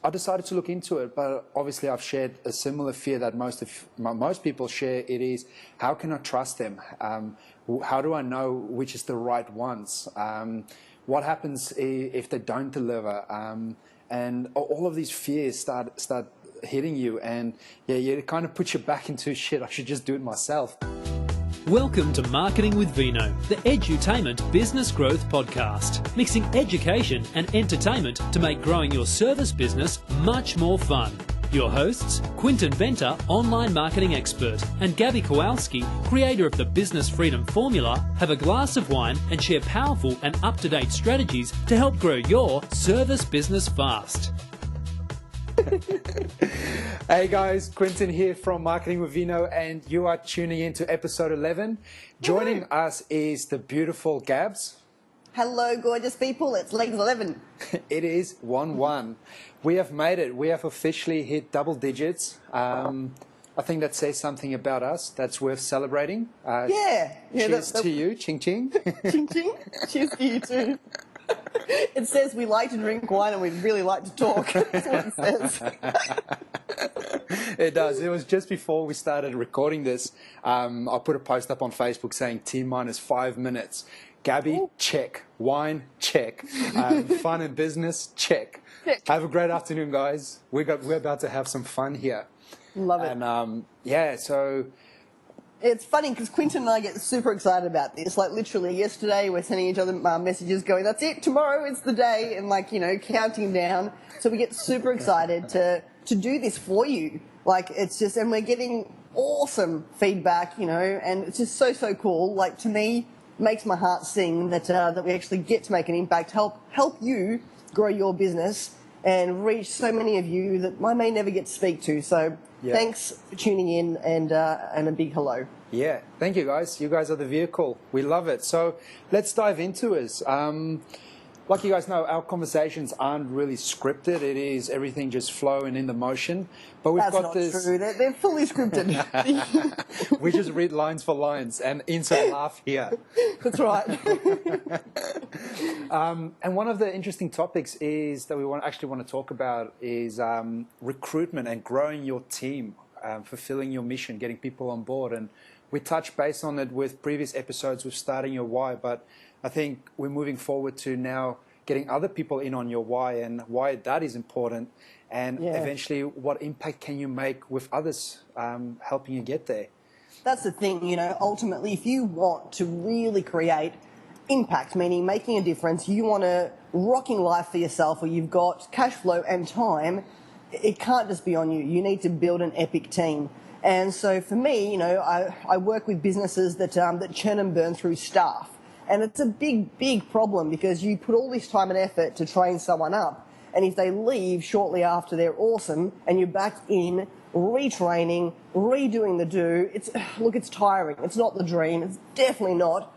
I decided to look into it, but obviously I've shared a similar fear that most people share. It is, how can I trust them? How do I know which is the right ones? What happens if they don't deliver? And all of these fears start hitting you, and it kind of puts you back into shit. I should just do it myself. Welcome to Marketing with Vino, the edutainment business growth podcast, mixing education and entertainment to make growing your service business much more fun. Your hosts, Quinton Venter, online marketing expert, and Gabby Kowalski, creator of the Business Freedom Formula, have a glass of wine and share powerful and up-to-date strategies to help grow your service business fast. Hey guys, Quinton here from Marketing with Vino, and you are tuning into episode 11. Joining us is the beautiful Gabs. Hello, gorgeous people. It's Legs 11. It is 1-1. We have made it. We have officially hit double digits. I think that says something about us that's worth celebrating. Cheers to you. Ching ching. Ching ching. Cheers to you too. It says we like to drink wine and we really like to talk. That's what it says. It does. It was just before we started recording this. I put a post up on Facebook saying T-minus 5 minutes. Gabby, check. Wine, check. Fun and business, check. Have a great afternoon, guys. We're about to have some fun here. Love it. And so... It's funny because Quinton and I get super excited about this. Like literally yesterday we're sending each other messages going, that's it, tomorrow is the day, and counting down. So we get super excited to do this for you. And we're getting awesome feedback, and it's just so cool. Like to me, makes my heart sing that we actually get to make an impact, help you grow your business and reach so many of you that I may never get to speak to. So thanks for tuning in, and a big hello. Yeah, thank you guys. You guys are the vehicle. We love it. So let's dive into it. Like you guys know, our conversations aren't really scripted. It is everything just flowing in the motion. But we've got this. That's not true. They're fully scripted. We just read lines for lines and insert laugh here. That's right. And one of the interesting topics is that we want to talk about is recruitment and growing your team, fulfilling your mission, getting people on board. And we touched base on it with previous episodes with starting your why, but I think we're moving forward to now getting other people in on your why and why that is important, and eventually what impact can you make with others helping you get there. That's the thing, ultimately if you want to really create impact, meaning making a difference, you want a rocking life for yourself where you've got cash flow and time, it can't just be on you. You need to build an epic team. And so for me, I work with businesses that churn and burn through staff. And it's a big problem because you put all this time and effort to train someone up, and if they leave shortly after they're awesome and you're back in retraining, redoing the do, it's tiring. It's not the dream. It's definitely not,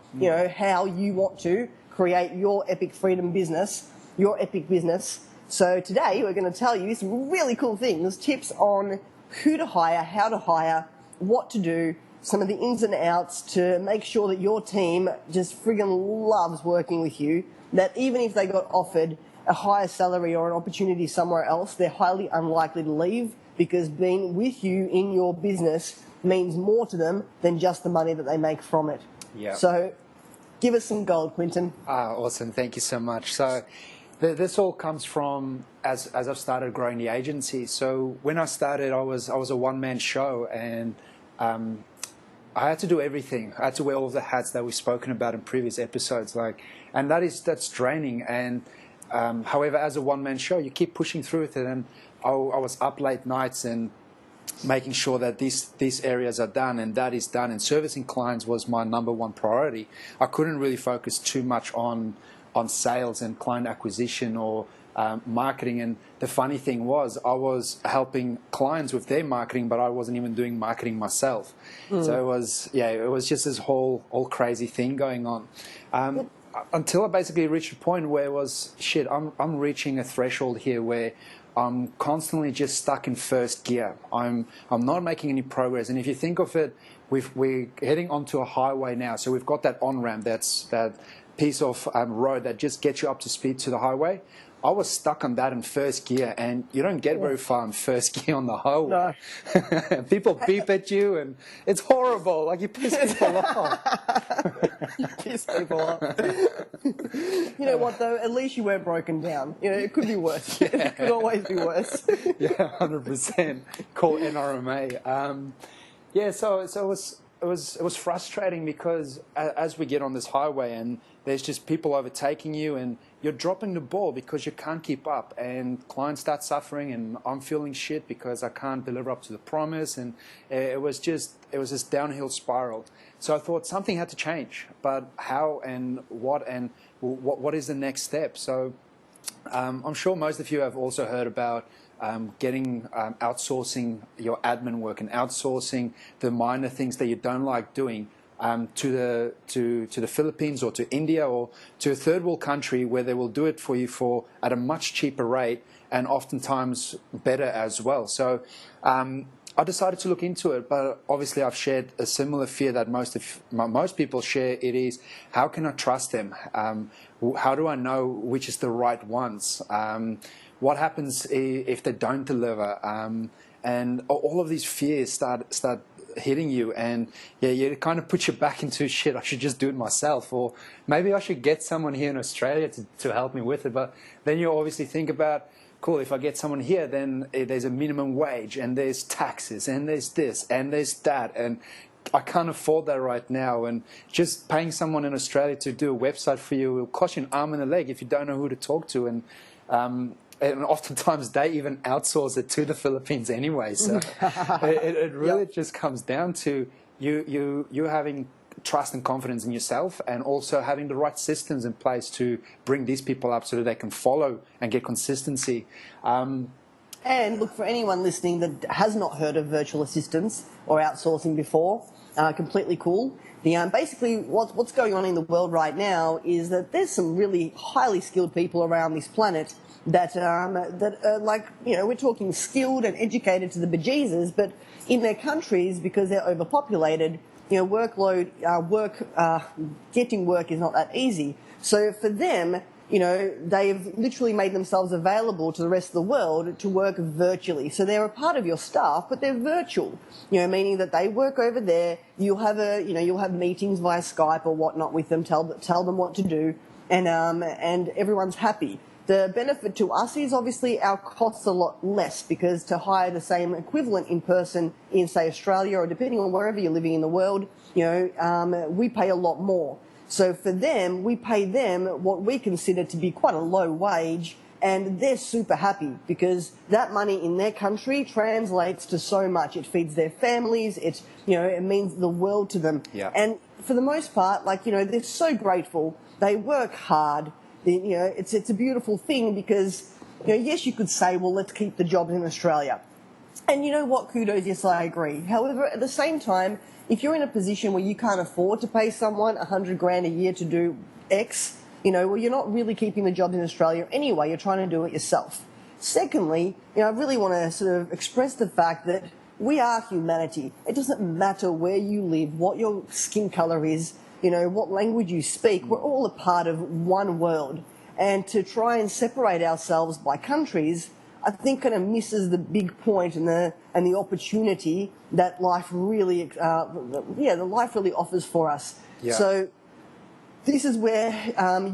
how you want to create your epic freedom business, your epic business. So today we're going to tell you some really cool things, tips on who to hire, how to hire, what to do, some of the ins and outs to make sure that your team just friggin' loves working with you, that even if they got offered a higher salary or an opportunity somewhere else, they're highly unlikely to leave because being with you in your business means more to them than just the money that they make from it. Yeah. So give us some gold, Quinton. Awesome. Thank you so much. So this all comes from as I've started growing the agency. So when I started, I was a one-man show, and I had to do everything. I had to wear all the hats that we've spoken about in previous episodes, and that's draining. And however, as a one-man show, you keep pushing through with it. And I was up late nights and making sure that these areas are done and that is done. And servicing clients was my number one priority. I couldn't really focus too much on sales and client acquisition or marketing. And the funny thing was, I was helping clients with their marketing, but I wasn't even doing marketing myself. So it was just this whole crazy thing going on. Until I basically reached a point where it was, I'm reaching a threshold here where I'm constantly just stuck in first gear. I'm not making any progress. And if you think of it, we're heading onto a highway now. So we've got that on-ramp, that piece of road that just gets you up to speed to the highway. I was stuck on that in first gear, and you don't get very far in first gear on the highway. No. People beep at you, and it's horrible. Like, you piss people off. You piss people off. You know what, though? At least you weren't broken down. You know, it could be worse. Yeah. It could always be worse. Yeah, 100%. Call NRMA. So it was frustrating, because as we get on this highway and there's just people overtaking you, and you're dropping the ball because you can't keep up, and clients start suffering, and I'm feeling shit because I can't deliver up to the promise, and it was this downhill spiral. So I thought something had to change, but how and what is the next step? So I'm sure most of you have also heard about outsourcing your admin work and outsourcing the minor things that you don't like doing to the Philippines or to India or to a third world country, where they will do it for you at a much cheaper rate, and oftentimes better as well. So I decided to look into it, but obviously I've shared a similar fear that most people share. It is, how can I trust them? How do I know which is the right ones? What happens if they don't deliver? And all of these fears start hitting you, and it kind of puts you back into, shit, I should just do it myself, or maybe I should get someone here in Australia to help me with it. But then you obviously think about, cool, if I get someone here, then there's a minimum wage, and there's taxes, and there's this, and there's that, and I can't afford that right now. And just paying someone in Australia to do a website for you will cost you an arm and a leg if you don't know who to talk to. And oftentimes they even outsource it to the Philippines anyway. So it really just comes down to you having trust and confidence in yourself, and also having the right systems in place to bring these people up so that they can follow and get consistency. And look, for anyone listening that has not heard of virtual assistants or outsourcing before, completely cool. Basically, what's going on in the world right now is that there's some really highly skilled people around this planet that like, you know, we're talking skilled and educated to the bejesus, but in their countries, because they're overpopulated, you know, getting work is not that easy. So for them, you know, they've literally made themselves available to the rest of the world to work virtually. So they're a part of your staff, but they're virtual, you know, meaning that they work over there. You'll have meetings via Skype or whatnot with them, tell them what to do, and everyone's happy. The benefit to us is obviously our costs a lot less, because to hire the same equivalent in person in, say, Australia, or depending on wherever you're living in the world, you know, we pay a lot more. So for them, we pay them what we consider to be quite a low wage, and they're super happy because that money in their country translates to so much. It feeds their families. It means the world to them. Yeah. And for the most part, like, you know, they're so grateful. They work hard. You know, it's a beautiful thing because, you know, yes, you could say, well, let's keep the jobs in Australia. And you know what, kudos, yes, I agree. However, at the same time, if you're in a position where you can't afford to pay someone $100,000 a year to do X, you know, well, you're not really keeping the jobs in Australia anyway. You're trying to do it yourself. Secondly, you know, I really want to sort of express the fact that we are humanity. It doesn't matter where you live, what your skin colour is, you know, what language you speak. We're all a part of one world. And to try and separate ourselves by countries, I think kind of misses the big point and the opportunity that life really, the life really offers for us. Yeah. So this is where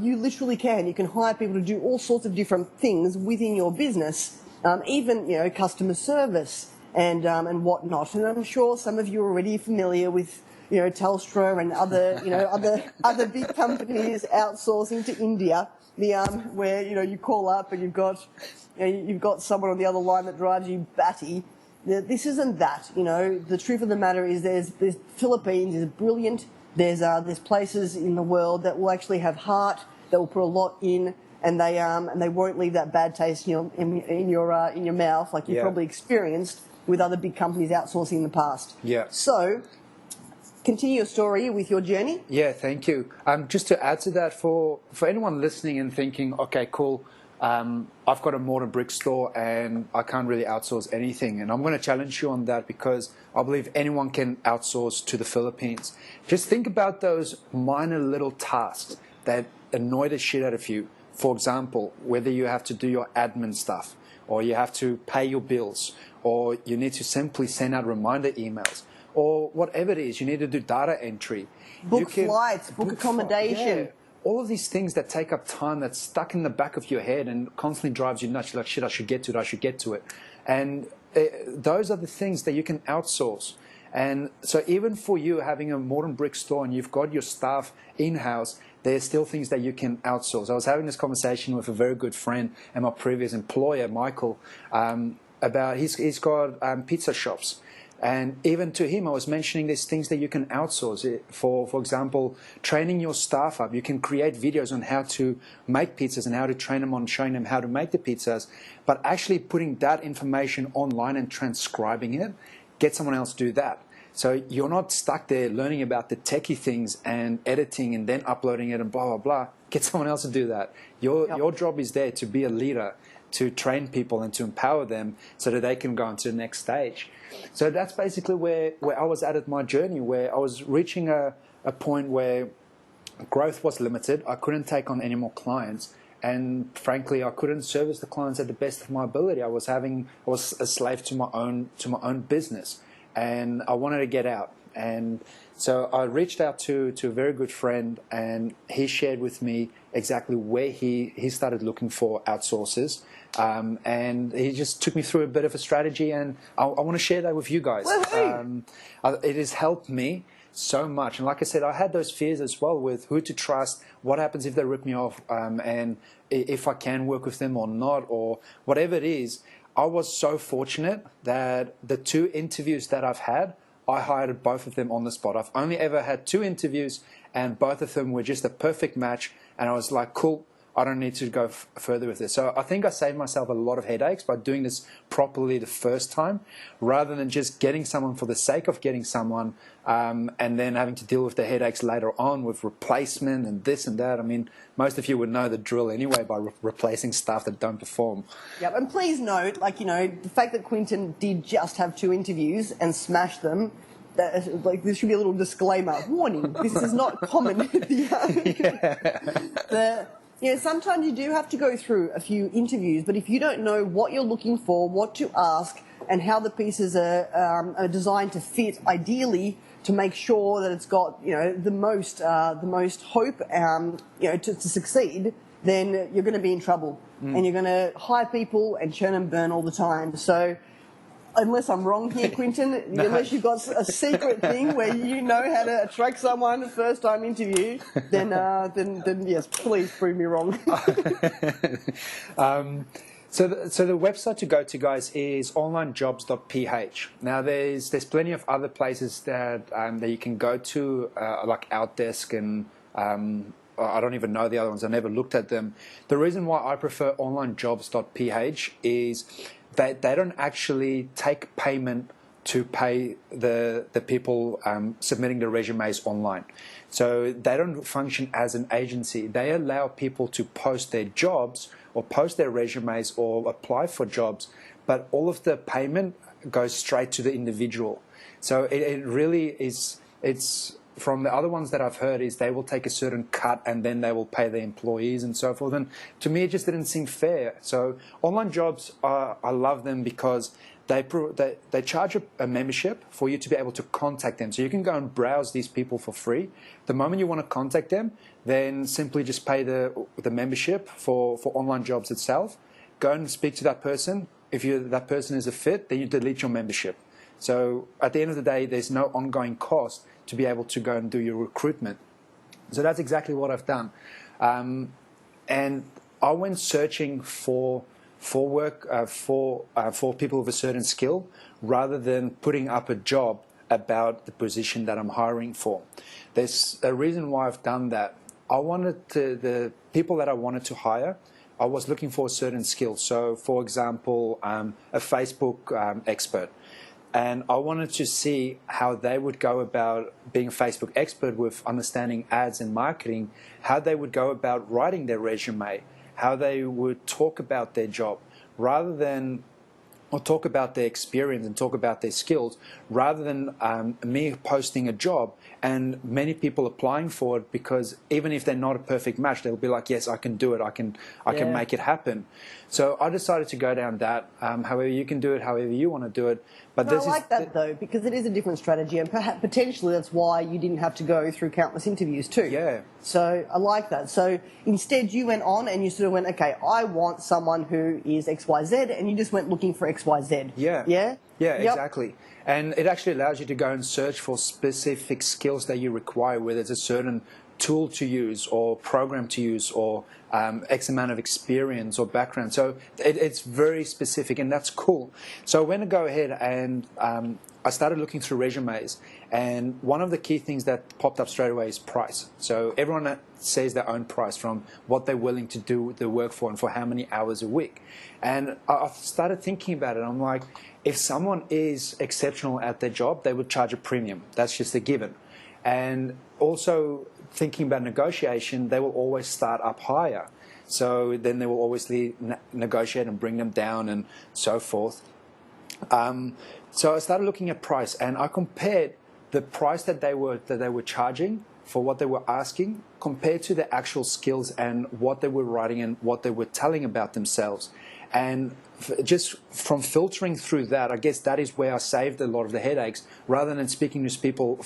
you literally can. You can hire people to do all sorts of different things within your business, even, you know, customer service and whatnot. And I'm sure some of you are already familiar with, you know, Telstra and other, you know, other big companies outsourcing to India. Where, you know, you call up and you've got someone on the other line that drives you batty. This isn't that. You know, the truth of the matter is there's Philippines is brilliant. There's places in the world that will actually have heart, that will put a lot in, and they won't leave that bad taste, you know, in your mouth, like you've probably experienced with other big companies outsourcing in the past. Yeah. So, continue your story with your journey. Yeah, thank you. Just to add to that, for anyone listening and thinking, okay, cool, I've got a mortar brick store and I can't really outsource anything. And I'm going to challenge you on that because I believe anyone can outsource to the Philippines. Just think about those minor little tasks that annoy the shit out of you. For example, whether you have to do your admin stuff, or you have to pay your bills, or you need to simply send out reminder emails, or whatever it is, you need to do data entry. Book flights, book accommodation. All of these things that take up time, that's stuck in the back of your head and constantly drives you nuts. You're like, shit, I should get to it. And those are the things that you can outsource. And so even for you having a modern brick store and you've got your staff in-house, there's still things that you can outsource. I was having this conversation with a very good friend and my previous employer, Michael, about he's got pizza shops. And even to him, I was mentioning these things that you can outsource. For example, training your staff up. You can create videos on how to make pizzas and how to train them on showing them how to make the pizzas. But actually putting that information online and transcribing it, get someone else to do that. So you're not stuck there learning about the techie things and editing and then uploading it and blah, blah, blah. Get someone else to do that. Your job is there to be a leader, to train people and to empower them so that they can go on to the next stage. So that's basically where I was at my journey, where I was reaching a point where growth was limited. I couldn't take on any more clients. And frankly, I couldn't service the clients at the best of my ability. I was a slave to my own business, and I wanted to get out. And so I reached out to a very good friend, and he shared with me exactly where he started looking for outsourcers. And he just took me through a bit of a strategy, and I want to share that with you guys. It has helped me so much. And like I said, I had those fears as well with who to trust, what happens if they rip me off, and if I can work with them or not, or whatever it is. I was so fortunate that the 2 interviews that I've had, I hired both of them on the spot. I've only ever had 2 interviews, and both of them were just a perfect match. And I was like, cool, I don't need to go further with this. So I think I saved myself a lot of headaches by doing this properly the first time, rather than just getting someone for the sake of getting someone, and then having to deal with the headaches later on with replacement and this and that. I mean, most of you would know the drill anyway by replacing staff that don't perform. Yep, and please note, the fact that Quinton did just have 2 interviews and smashed them, there should be a little disclaimer. Warning, this is not common. Sometimes you do have to go through a few interviews, but if you don't know what you're looking for, what to ask, and how the pieces are designed to fit ideally to make sure that it's got the most hope to succeed, then you're going to be in trouble, and you're going to hire people and churn and burn all the time. So, unless I'm wrong here, Quinton, unless you've got a secret thing where you know how to attract someone first time interview, then yes, please prove me wrong. So the website to go to, guys, is onlinejobs.ph. Now there's plenty of other places that you can go to, like Outdesk, and I don't even know the other ones. I never looked at them. The reason why I prefer onlinejobs.ph is that they don't actually take payment to pay the people submitting their resumes online. So they don't function as an agency. They allow people to post their jobs or post their resumes or apply for jobs, but all of the payment goes straight to the individual. So it really is, it's from the other ones that I've heard is they will take a certain cut and then they will pay the employees and so forth. And to me, it just didn't seem fair. So online jobs, I love them because they charge a membership for you to be able to contact them. So you can go and browse these people for free. The moment you want to contact them, then simply just pay the membership for online jobs itself. Go and speak to that person. If that person is a fit, then you delete your membership. So at the end of the day, there's no ongoing cost to be able to go and do your recruitment. So that's exactly what I've done. And I went searching for work for people with a certain skill rather than putting up a job about the position that I'm hiring for. There's a reason why I've done that. I wanted the people that I wanted to hire, I was looking for a certain skill. So, for example, a Facebook expert. And I wanted to see how they would go about being a Facebook expert with understanding ads and marketing, how they would go about writing their resume, how they would talk about their job, rather than or talk about their experience and talk about their skills, rather than me posting a job and many people applying for it, because even if they're not a perfect match, they'll be like, yes, I can do it, I can make it happen. So I decided to go down that. However, you can do it however you want to do it. But I like that though, because it is a different strategy, and perhaps potentially that's why you didn't have to go through countless interviews too. Yeah. So I like that. So instead, you went on and you sort of went, okay, I want someone who is X, Y, Z, and you just went looking for X, Y, Z. Yeah. Yeah. Yeah, Yep. exactly. And it actually allows you to go and search for specific skills that you require, whether it's a certain tool to use or program to use or X amount of experience or background. So it's very specific, and that's cool. So I went to go ahead and I started looking through resumes, and one of the key things that popped up straight away is price. So everyone says their own price, from what they're willing to do the work for and for how many hours a week. And I started thinking about it. I'm like, if someone is exceptional at their job, they would charge a premium. That's just a given. And also thinking about negotiation, they will always start up higher. So then they will obviously negotiate and bring them down and so forth. So I started looking at price, and I compared the price that they were charging for what they were asking compared to the actual skills and what they were writing and what they were telling about themselves. And just from filtering through that, I guess that is where I saved a lot of the headaches. Rather than speaking to people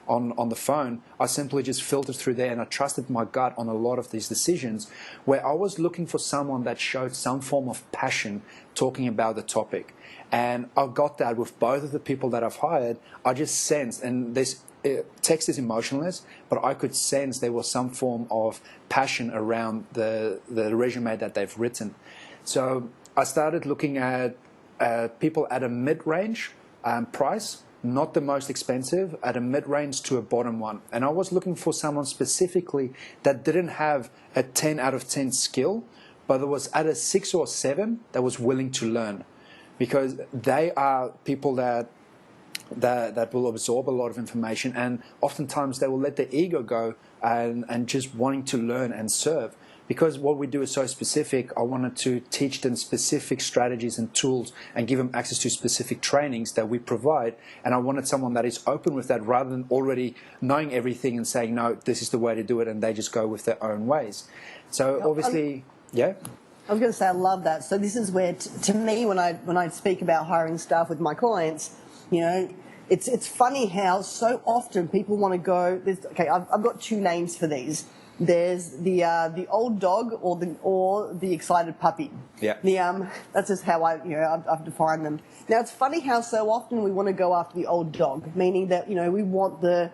on the phone, I simply just filtered through there, and I trusted my gut on a lot of these decisions, where I was looking for someone that showed some form of passion talking about the topic. And I got that with both of the people that I've hired. I just sensed, and this text is emotionless, but I could sense there was some form of passion around the resume that they've written. So I started looking at people at a mid-range price, not the most expensive, at a mid-range to a bottom one. And I was looking for someone specifically that didn't have a 10 out of 10 skill, but it was at a 6 or 7 that was willing to learn. Because they are people that will absorb a lot of information, and oftentimes they will let their ego go and just wanting to learn and serve. Because what we do is so specific, I wanted to teach them specific strategies and tools and give them access to specific trainings that we provide. And I wanted someone that is open with that, rather than already knowing everything and saying, no, this is the way to do it, and they just go with their own ways. So obviously, yeah. I was going to say, I love that. So this is where, to me, when I speak about hiring staff with my clients, you know, it's funny how so often people want to go. Okay, I've got two names for these. There's the old dog or the excited puppy. Yeah. That's just how I've defined them. Now it's funny how so often we want to go after the old dog, meaning that we want the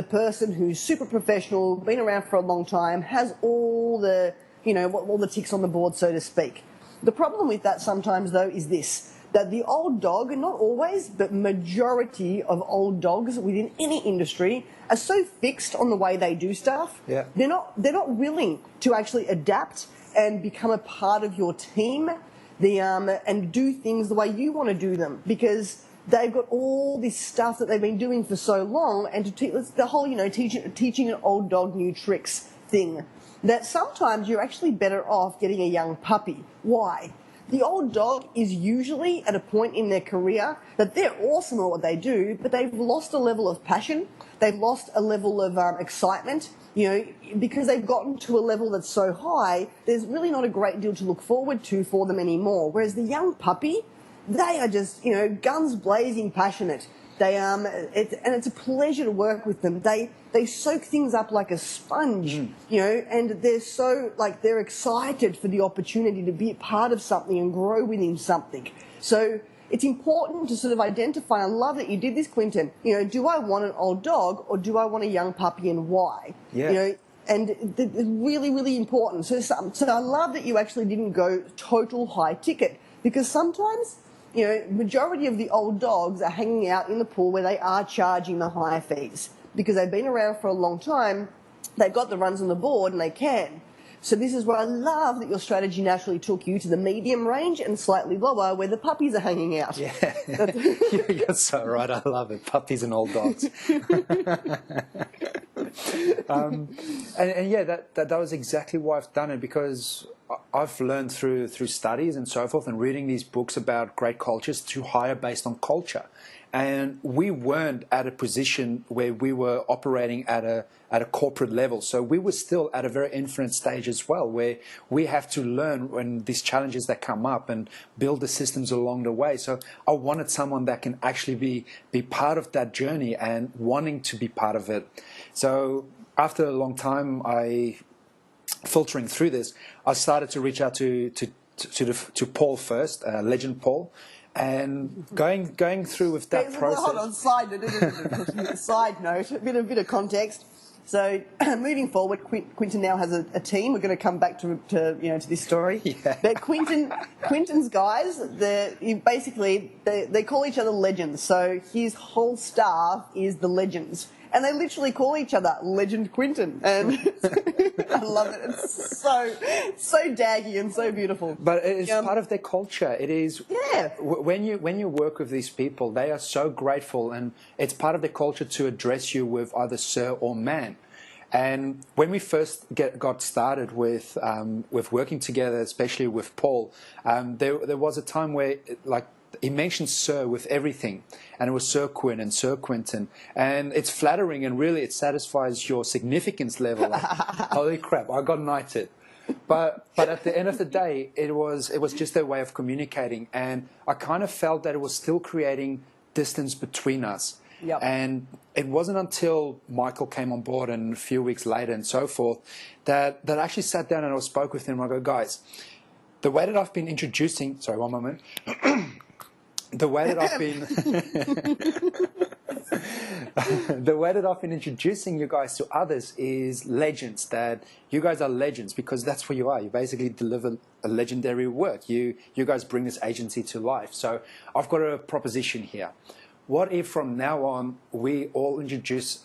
person who's super professional, been around for a long time, has all the all the ticks on the board, so to speak. The problem with that sometimes, though, is this, that the old dog, not always, but majority of old dogs within any industry are so fixed on the way they do stuff. Yeah. They're not willing to actually adapt and become a part of your team, and do things the way you want to do them, because they've got all this stuff that they've been doing for so long, and the whole teaching an old dog new tricks thing. That sometimes you're actually better off getting a young puppy. Why? The old dog is usually at a point in their career that they're awesome at what they do, but they've lost a level of passion. They've lost a level of excitement, because they've gotten to a level that's so high, there's really not a great deal to look forward to for them anymore. Whereas the young puppy, they are just, guns blazing passionate. And it's a pleasure to work with them. They soak things up like a sponge, and they're so, they're excited for the opportunity to be a part of something and grow within something. So it's important to sort of identify. I love that you did this, Clinton. Do I want an old dog or do I want a young puppy, and why? Yeah. And it's really, really important. So I love that you actually didn't go total high ticket, because sometimes, majority of the old dogs are hanging out in the pool where they are charging the higher fees because they've been around for a long time, they've got the runs on the board, and they can. So this is where I love that your strategy naturally took you to the medium range and slightly lower where the puppies are hanging out. Yeah, you're so right. I love it. Puppies and old dogs. And yeah, that was exactly why I've done it, because I've learned through studies and so forth and reading these books about great cultures to hire based on culture. And we weren't at a position where we were operating at a corporate level. So we were still at a very infant stage as well, where we have to learn when these challenges that come up and build the systems along the way. So I wanted someone that can actually be part of that journey and wanting to be part of it. So after a long time, filtering through this, I started to reach out to Paul first, Legend Paul. And going through with that process. Hold on, side note, a bit of context. So moving forward, Quinton now has a team. We're going to come back to this story. Yeah. But Quinton's guys, they call each other legends. So his whole staff is the legends. And they literally call each other Legend Quinton. And I love it. It's so daggy and so beautiful. But it's part of their culture. It is. Yeah. When you work with these people, they are so grateful, and it's part of their culture to address you with either sir or man. And when we first got started with working together, especially with Paul, there was a time where he mentioned sir with everything, and it was Sir Quinn and Sir Quinton, and it's flattering, and really it satisfies your significance level. Like, holy crap, I got knighted. But at the end of the day, it was just their way of communicating, and I kind of felt that it was still creating distance between us. Yep. And it wasn't until Michael came on board and a few weeks later and so forth that I actually sat down and I spoke with him. I go, guys, the way that I've been introducing, sorry, one moment. The way that I've been introducing you guys to others is legends. That you guys are legends because that's what you are. You basically deliver a legendary work. You guys bring this agency to life. So I've got a proposition here. What if from now on we all address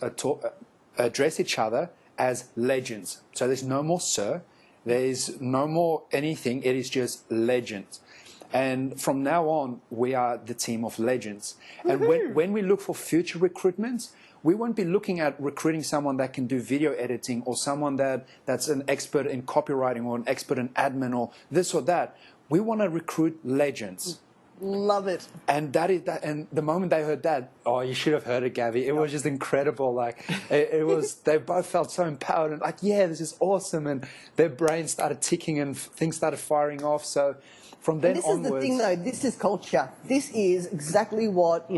each other as legends? So there's no more sir. There's no more anything. It is just legends. And from now on, we are the team of legends. And when we look for future recruitments, we won't be looking at recruiting someone that can do video editing or someone that's an expert in copywriting or an expert in admin or this or that. We want to recruit legends. Love it. And that is that. And the moment they heard that, oh, you should have heard it, Gabby. It was just incredible. Like it was, they both felt so empowered and like, yeah, this is awesome. And their brains started ticking and things started firing off. So from then onwards. This is the thing, though. This is culture. This is exactly what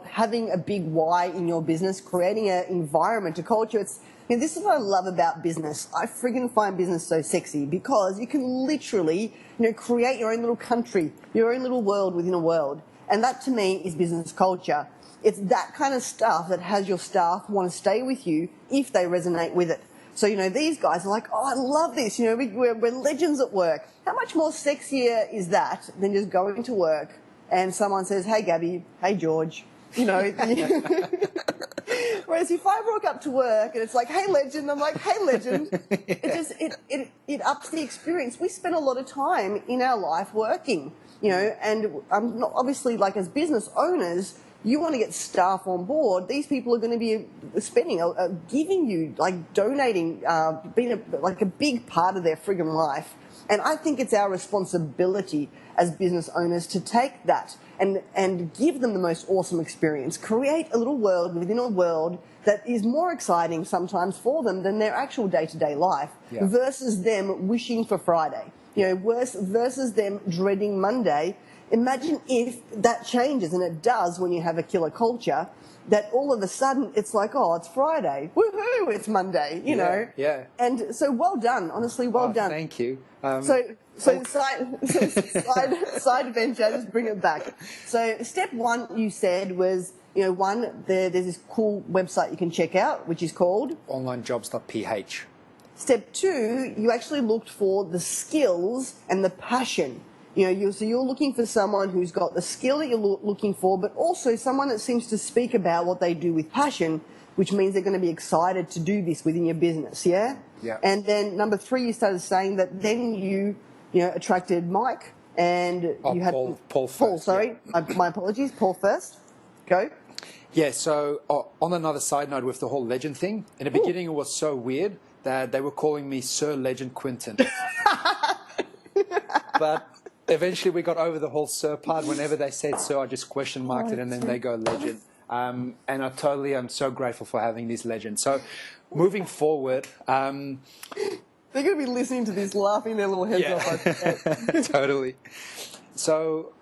having a big why in your business, creating an environment, a culture. This is what I love about business. I friggin' find business so sexy because you can literally, create your own little country, your own little world within a world. And that to me is business culture. It's that kind of stuff that has your staff want to stay with you if they resonate with it. So, these guys are like, oh, I love this. We're legends at work. How much more sexier is that than just going to work and someone says, hey, Gabby, hey, George, Whereas if I walk up to work and it's like, hey, legend, I'm like, hey, legend, it ups the experience. We spend a lot of time in our life working, and I'm not, obviously, like as business owners, you want to get staff on board. These people are going to be spending, giving you, like donating, being a big part of their friggin' life. And I think it's our responsibility as business owners to take that and give them the most awesome experience. Create a little world within a world that is more exciting sometimes for them than their actual day-to-day life, versus them wishing for Friday. Versus them dreading Monday. Imagine if that changes, and it does when you have a killer culture, that all of a sudden it's like, oh, it's Friday. Woohoo, it's Monday, you know. Yeah. And so well done, honestly, well done. Thank you. Side venture, just bring it back. So step one, you said, was, there's this cool website you can check out, which is called onlinejobs.ph. Step two, you actually looked for the skills and the passion. So you're looking for someone who's got the skill that you're looking for, but also someone that seems to speak about what they do with passion, which means they're going to be excited to do this within your business, yeah? Yeah. And then number three, you started saying that then you attracted Mike and you had... Paul first. Paul, sorry. Yeah. My apologies. Paul first. Go. Yeah, so on another side note with the whole legend thing, in the beginning it was so weird that they were calling me Sir Legend Quinton. But eventually we got over the whole sir part. Whenever they said sir, I just question marked it, and then they go legend. And I totally am so grateful for having these legends. So moving forward... They're going to be listening to this, laughing their little heads off. Totally. So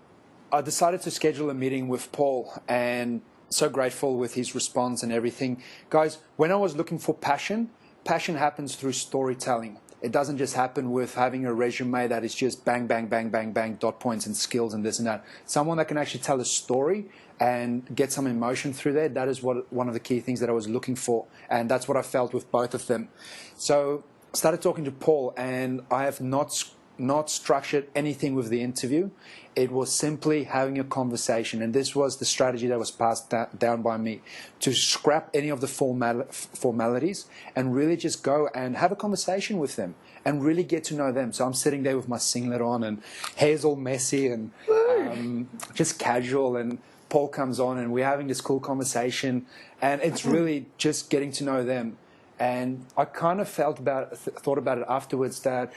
I decided to schedule a meeting with Paul, and so grateful with his response and everything. Guys, when I was looking for passion happens through storytelling. It doesn't just happen with having a resume that is just bang, bang, bang, bang, bang, dot points and skills and this and that. Someone that can actually tell a story and get some emotion through there, that is one of the key things that I was looking for. And that's what I felt with both of them. So I started talking to Paul, and I have not structured anything with the interview. It was simply having a conversation, and this was the strategy that was passed down by me, to scrap any of the formalities and really just go and have a conversation with them and really get to know them. So I'm sitting there with my singlet on and hair's all messy and just casual, and Paul comes on and we're having this cool conversation, and it's really just getting to know them. And I kind of thought about it afterwards that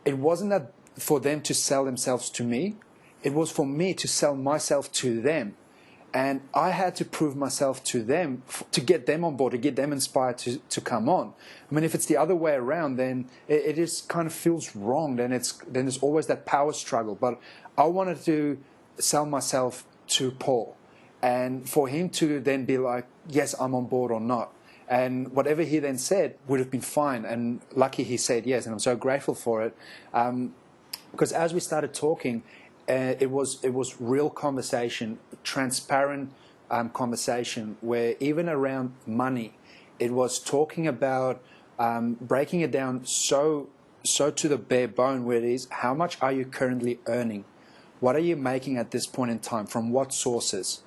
it wasn't that for them to sell themselves to me. It was for me to sell myself to them. And I had to prove myself to them to get them on board, to get them inspired to come on. I mean, if it's the other way around, then it just kind of feels wrong. Then there's always that power struggle. But I wanted to sell myself to Paul, and for him to then be like, yes, I'm on board or not. And whatever he then said would have been fine. And lucky he said yes, and I'm so grateful for it. Because as we started talking, it was real conversation, transparent conversation, where even around money, it was talking about breaking it down so to the bare bone, where it is, how much are you currently earning? What are you making at this point in time? From what sources?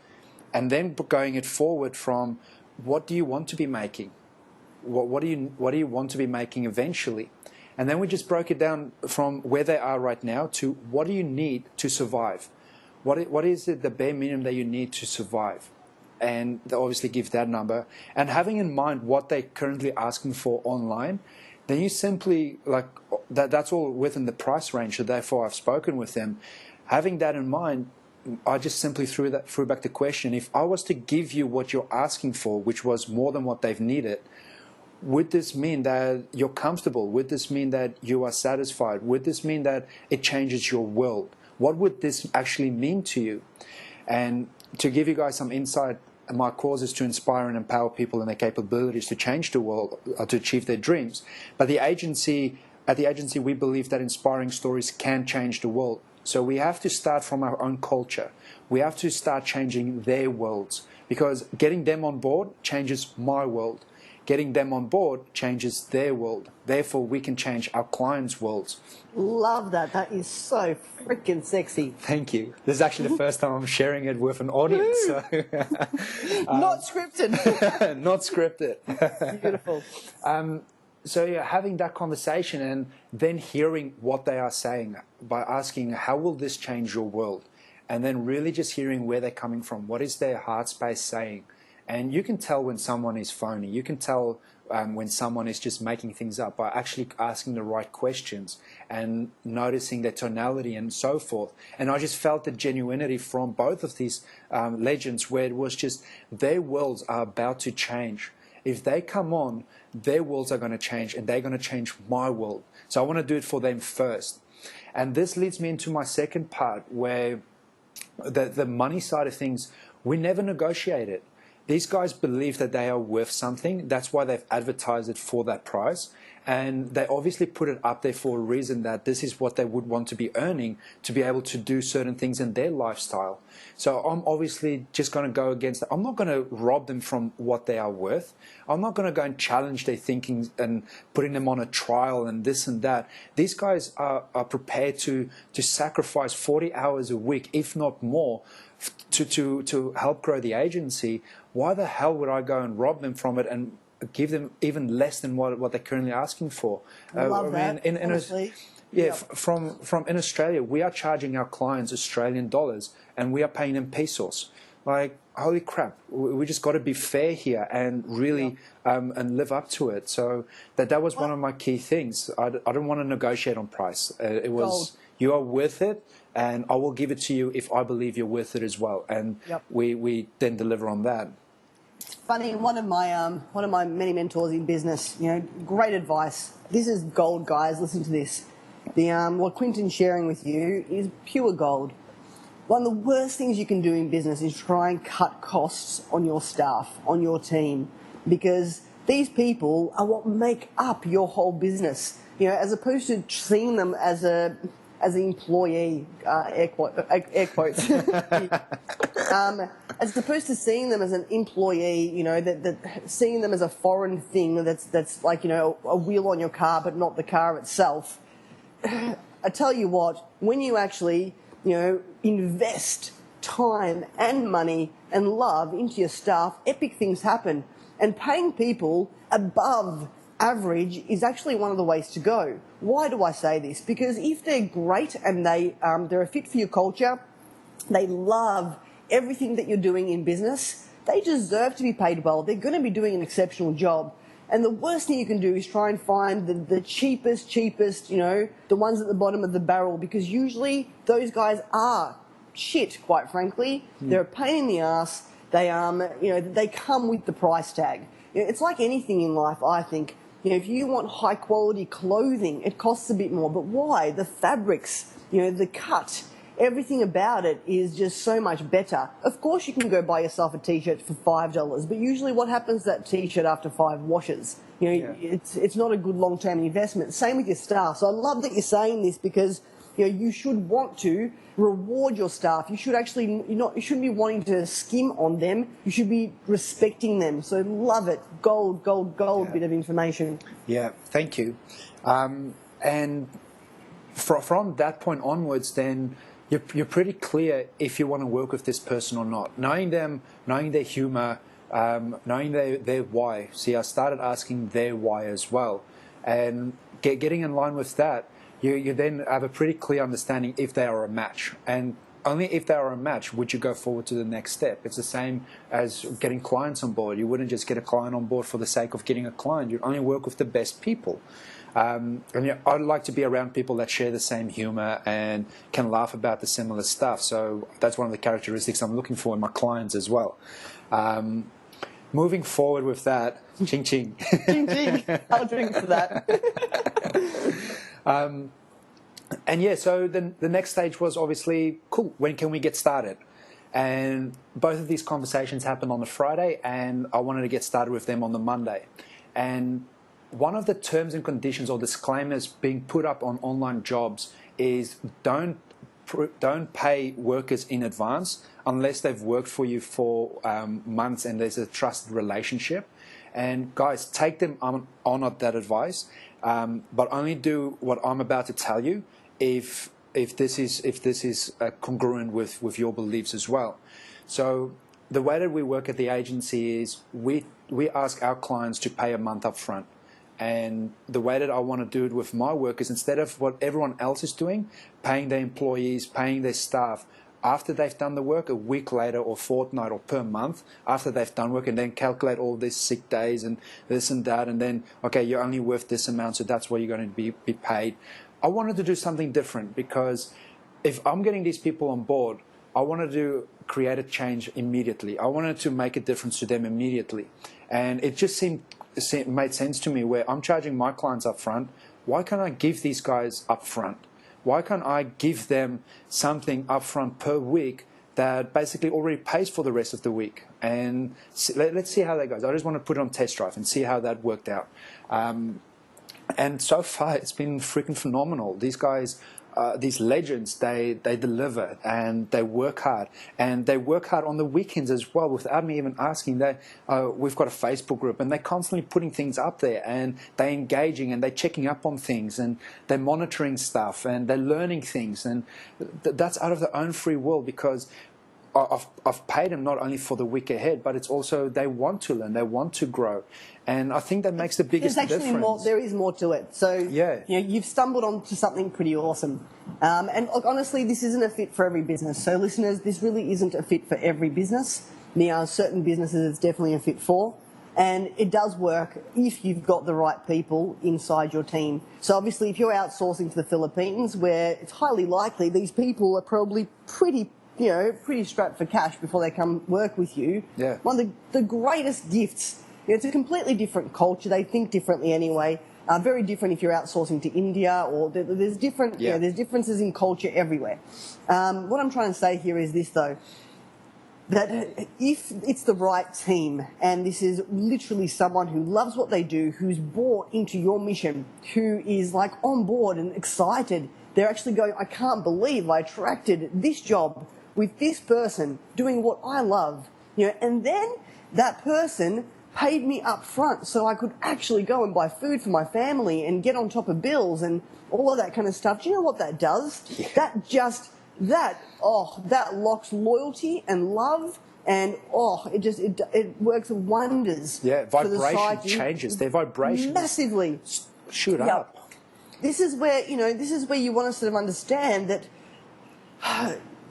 And then going it forward from, what do you want to be making? What do you want to be making eventually? And then we just broke it down from where they are right now to what do you need to survive? What is it, the bare minimum that you need to survive? And they obviously give that number. And having in mind what they're currently asking for online, then you simply, like, that's all within the price range. So therefore I've spoken with them. Having that in mind, I just simply threw back the question. If I was to give you what you're asking for, which was more than what they've needed, would this mean that you're comfortable? Would this mean that you are satisfied? Would this mean that it changes your world? What would this actually mean to you? And to give you guys some insight, my cause is to inspire and empower people and their capabilities to change the world, to achieve their dreams. But at the agency, we believe that inspiring stories can change the world. So we have to start from our own culture. We have to start changing their worlds, because getting them on board changes my world. Getting them on board changes their world. Therefore, we can change our clients' worlds. Love that. That is so freaking sexy. Thank you. This is actually the first time I'm sharing it with an audience. So Not scripted. Not scripted. Beautiful. So yeah, having that conversation and then hearing what they are saying by asking, how will this change your world? And then really just hearing where they're coming from. What is their heart space saying? And you can tell when someone is phony. You can tell when someone is just making things up by actually asking the right questions and noticing their tonality and so forth. And I just felt the genuinity from both of these legends, where it was just their worlds are about to change. If they come on, their worlds are going to change, and they're going to change my world. So I want to do it for them first. And this leads me into my second part, where the money side of things, we never negotiate it. These guys believe that they are worth something. That's why they've advertised it for that price. And they obviously put it up there for a reason, that this is what they would want to be earning to be able to do certain things in their lifestyle. So I'm obviously just going to go against that. I'm not going to rob them from what they are worth. I'm not going to go and challenge their thinking and putting them on a trial and this and that. These guys are prepared to sacrifice 40 hours a week, if not more, to help grow the agency. Why the hell would I go and rob them from it and give them even less than what they're currently asking for? Love that, honestly. Yeah, from in Australia, we are charging our clients Australian dollars and we are paying them pesos. Like, holy crap, we just got to be fair here and really and live up to it. So that was one of my key things. I don't want to negotiate on price. It was, you are worth it, and I will give it to you if I believe you're worth it as well. And we then deliver on that. Funny, one of my many mentors in business, great advice. This is gold, guys. Listen to this. What Quinton's sharing with you is pure gold. One of the worst things you can do in business is try and cut costs on your staff, on your team, because these people are what make up your whole business. As opposed to seeing them as an employee, air quotes, as opposed to seeing them as an employee, that seeing them as a foreign thing that's like, a wheel on your car but not the car itself. I tell you what, when you actually, invest time and money and love into your staff, epic things happen. And paying people above average is actually one of the ways to go. Why do I say this? Because if they're great and they're a fit for your culture, they love everything that you're doing in business, they deserve to be paid well. They're going to be doing an exceptional job. And the worst thing you can do is try and find the cheapest, the ones at the bottom of the barrel, because usually those guys are shit, quite frankly. They're a pain in the ass. They come with the price tag. It's like anything in life, I think. If you want high quality clothing, it costs a bit more. But why? The fabrics, the cut, everything about it is just so much better. Of course, you can go buy yourself a T-shirt for $5, but usually what happens to that T-shirt after 5 washes? It's not a good long-term investment. Same with your staff. So I love that you're saying this, because you should want to reward your staff. You should actually, you shouldn't be wanting to skim on them. You should be respecting them. So love it. Gold bit of information. Yeah, thank you. And from that point onwards, then you're pretty clear if you want to work with this person or not. Knowing them, knowing their humor, knowing their why. See, I started asking their why as well. And getting in line with that, you then have a pretty clear understanding if they are a match. And only if they are a match would you go forward to the next step. It's the same as getting clients on board. You wouldn't just get a client on board for the sake of getting a client. You'd only work with the best people. And I'd like to be around people that share the same humor and can laugh about the similar stuff. So that's one of the characteristics I'm looking for in my clients as well. Moving forward with that, ching ching. Ching ching. I'll drink for that. So then the next stage was obviously, cool, when can we get started? And both of these conversations happened on the Friday, and I wanted to get started with them on the Monday. And one of the terms and conditions or disclaimers being put up on online jobs is don't pay workers in advance unless they've worked for you for months and there's a trusted relationship. And guys, take them on that advice, but only do what I'm about to tell you if this is congruent with your beliefs as well. So the way that we work at the agency is we ask our clients to pay a month up front. And the way that I want to do it with my work is, instead of what everyone else is doing, paying their employees, paying their staff, after they've done the work, a week later or fortnight or per month, after they've done work, and then calculate all these sick days and this and that, and then, okay, you're only worth this amount, so that's what you're going to be paid. I wanted to do something different, because if I'm getting these people on board, I wanted to create a change immediately. I wanted to make a difference to them immediately. And it just made sense to me, where I'm charging my clients up front. Why can't I give these guys up front? Why can't I give them something up front per week that basically already pays for the rest of the week? And let's see how that goes. I just want to put it on test drive and see how that worked out. And so far, it's been freaking phenomenal. These guys, these legends, they deliver and they work hard. And they work hard on the weekends as well without me even asking. We've got a Facebook group, and they're constantly putting things up there, and they're engaging, and they're checking up on things, and they're monitoring stuff, and they're learning things. And that's out of their own free will, because I've paid them not only for the week ahead, but it's also they want to learn, they want to grow. And I think that makes the biggest difference. There is more to it. So yeah. You've stumbled onto something pretty awesome. And look, honestly, this isn't a fit for every business. So listeners, this really isn't a fit for every business. There are certain businesses it's definitely a fit for. And it does work if you've got the right people inside your team. So obviously if you're outsourcing to the Philippines, where it's highly likely these people are probably pretty strapped for cash before they come work with you. Yeah. One of the greatest gifts, it's a completely different culture. They think differently anyway. Very different if you're outsourcing to India, or there's different, there's differences in culture everywhere. What I'm trying to say here is this though, that if it's the right team, and this is literally someone who loves what they do, who's bought into your mission, who is like on board and excited, they're actually going, I can't believe I attracted this job with this person doing what I love, and then that person paid me up front so I could actually go and buy food for my family and get on top of bills and all of that kind of stuff. Do you know what that does? Yeah. That locks loyalty and love, and it works wonders. Yeah, for the vibration psyche. changes. Their vibrations massively shoot up. This is where you want to sort of understand that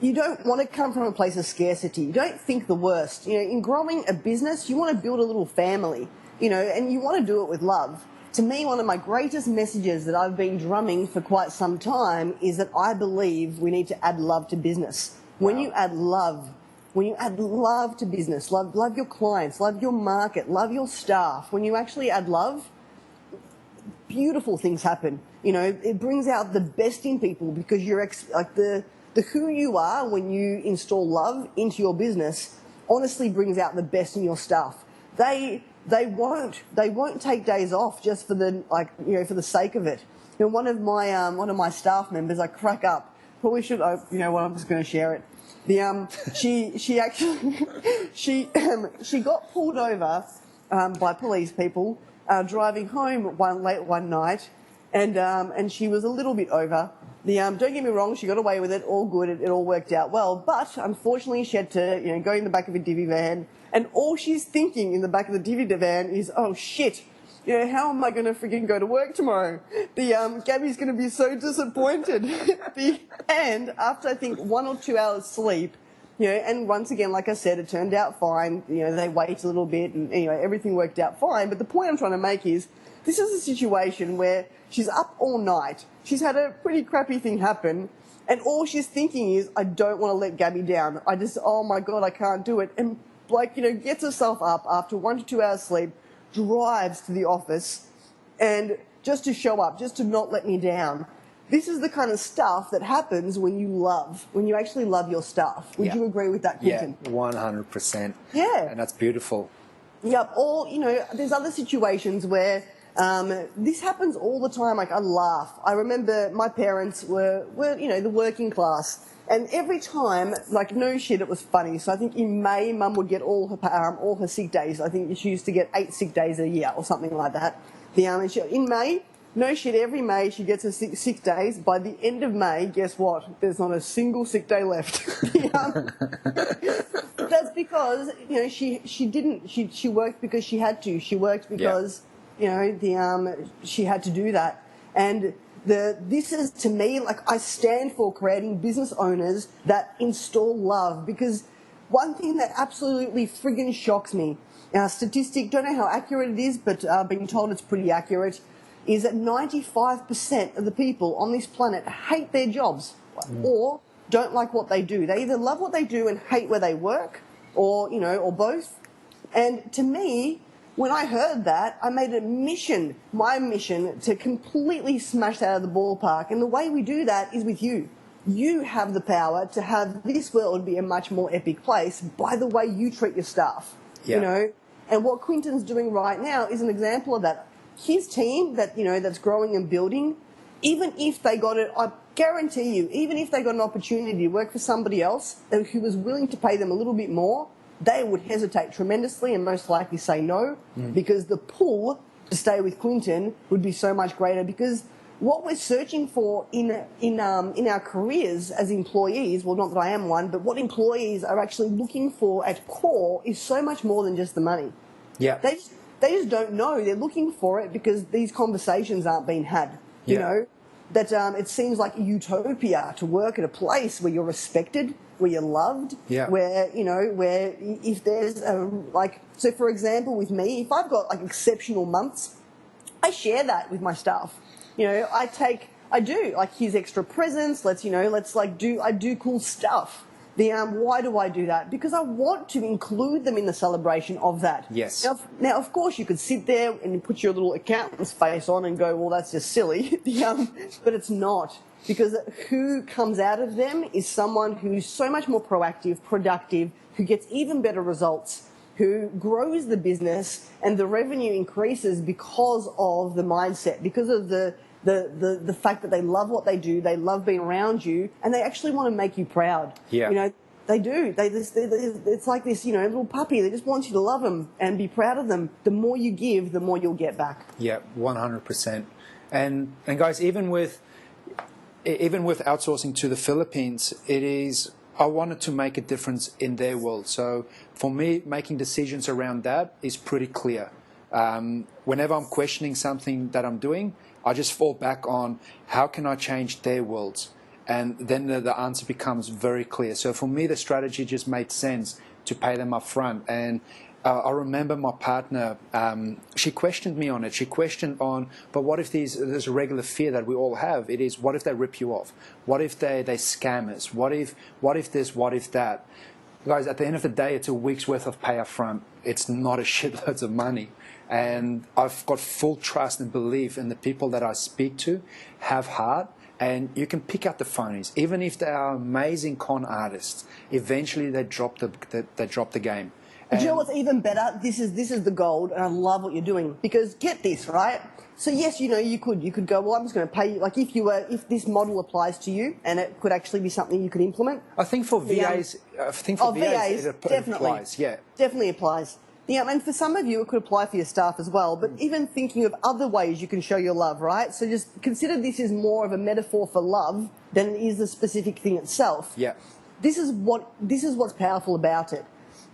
you don't want to come from a place of scarcity. You don't think the worst. In growing a business, you want to build a little family, and you want to do it with love. To me, one of my greatest messages that I've been drumming for quite some time is that I believe we need to add love to business. When you add love to business, love your clients, love your market, love your staff, when you actually add love, beautiful things happen. It brings out the best in people, because you're the who you are when you install love into your business honestly brings out the best in your staff. They won't take days off just for for the sake of it. One of my staff members, I crack up. Probably should. I'm just going to share it. She actually she got pulled over by police people driving home late one night, and she was a little bit over. Don't get me wrong, she got away with it, all good, it all worked out well, but unfortunately she had to go in the back of a divvy van, and all she's thinking in the back of the divvy van is, oh shit, how am I going to freaking go to work tomorrow? Gabby's going to be so disappointed. And after I think 1 or 2 hours sleep, and once again, like I said, it turned out fine. They wait a little bit, and anyway, everything worked out fine. But the point I'm trying to make is, this is a situation where she's up all night, she's had a pretty crappy thing happen, and all she's thinking is, I don't want to let Gabby down. Oh my God, I can't do it. And gets herself up after 1 to 2 hours sleep, drives to the office, and just to show up, just to not let me down. This is the kind of stuff that happens when you actually love your staff. Would you agree with that, Quinton? Yeah, 100%. Yeah. And that's beautiful. Yep. There's other situations where this happens all the time. I laugh. I remember my parents were the working class, and every time, no shit, it was funny. So I think in May, Mum would get all her sick days. I think she used to get 8 sick days a year or something like that. In May, no shit, every May she gets her sick days. By the end of May, guess what? There's not a single sick day left. That's because she worked because she had to. She worked because she had to do that. And this is, to me, I stand for creating business owners that install love, because one thing that absolutely friggin' shocks me, statistic, don't know how accurate it is, but being told it's pretty accurate, is that 95% of the people on this planet hate their jobs or don't like what they do. They either love what they do and hate where they work, or both. And to me, when I heard that, I made my mission, to completely smash that out of the ballpark. And the way we do that is with you. You have the power to have this world be a much more epic place by the way you treat your staff. Yeah. And what Quinton's doing right now is an example of that. His team that's growing and building, even if they got it, I guarantee you, even if they got an opportunity to work for somebody else who was willing to pay them a little bit more, they would hesitate tremendously and most likely say no, because the pull to stay with Quinton would be so much greater. Because what we're searching for in our careers as employees, well, not that I am one, but what employees are actually looking for at core is so much more than just the money. Yeah. They just don't know. They're looking for it because these conversations aren't being had. That it seems like a utopia to work at a place where you're respected, where you're loved, where, you know, where if there's so for example with me, if I've got like exceptional months, I share that with my staff. You know, I do like, here's extra presents, I do cool stuff. Why do I do that? Because I want to include them in the celebration of that. Yes. Now, of course, you could sit there and put your little accountant's face on and go, well, that's just silly. But it's not. Because who comes out of them is someone who's so much more proactive, productive, who gets even better results, who grows the business, and the revenue increases because of the mindset, because of the fact that they love what they do, they love being around you, and they actually want to make you proud. Yeah. You know, they do. It's like this, you know, little puppy. They just want you to love them and be proud of them. The more you give, the more you'll get back. Yeah, 100%. And guys, even with outsourcing to the Philippines, I wanted to make a difference in their world. So for me, making decisions around that is pretty clear. Whenever I'm questioning something that I'm doing, I just fall back on how can I change their worlds? And then the answer becomes very clear. So for me, the strategy just made sense to pay them up front. And I remember my partner, she questioned me on it. She questioned on, but what if there's a regular fear that we all have? It is, what if they rip you off? What if they scam us? What if this, what if that? Guys, at the end of the day, it's a week's worth of pay up front. It's not a shitloads of money. And I've got full trust and belief in the people that I speak to, have heart, and you can pick out the phonies. Even if they are amazing con artists, eventually they drop the game. Do you know what's even better? This is the gold, and I love what you're doing. Because get this, right? So yes, you know, you could go, well, I'm just going to pay you. Like if this model applies to you, and it could actually be something you could implement. I think for VAs, VAs it definitely applies. Yeah, definitely applies. Yeah, and for some of you, it could apply for your staff as well. But even thinking of other ways you can show your love, right? So just consider this is more of a metaphor for love than it is the specific thing itself. Yeah. This is what's powerful about it.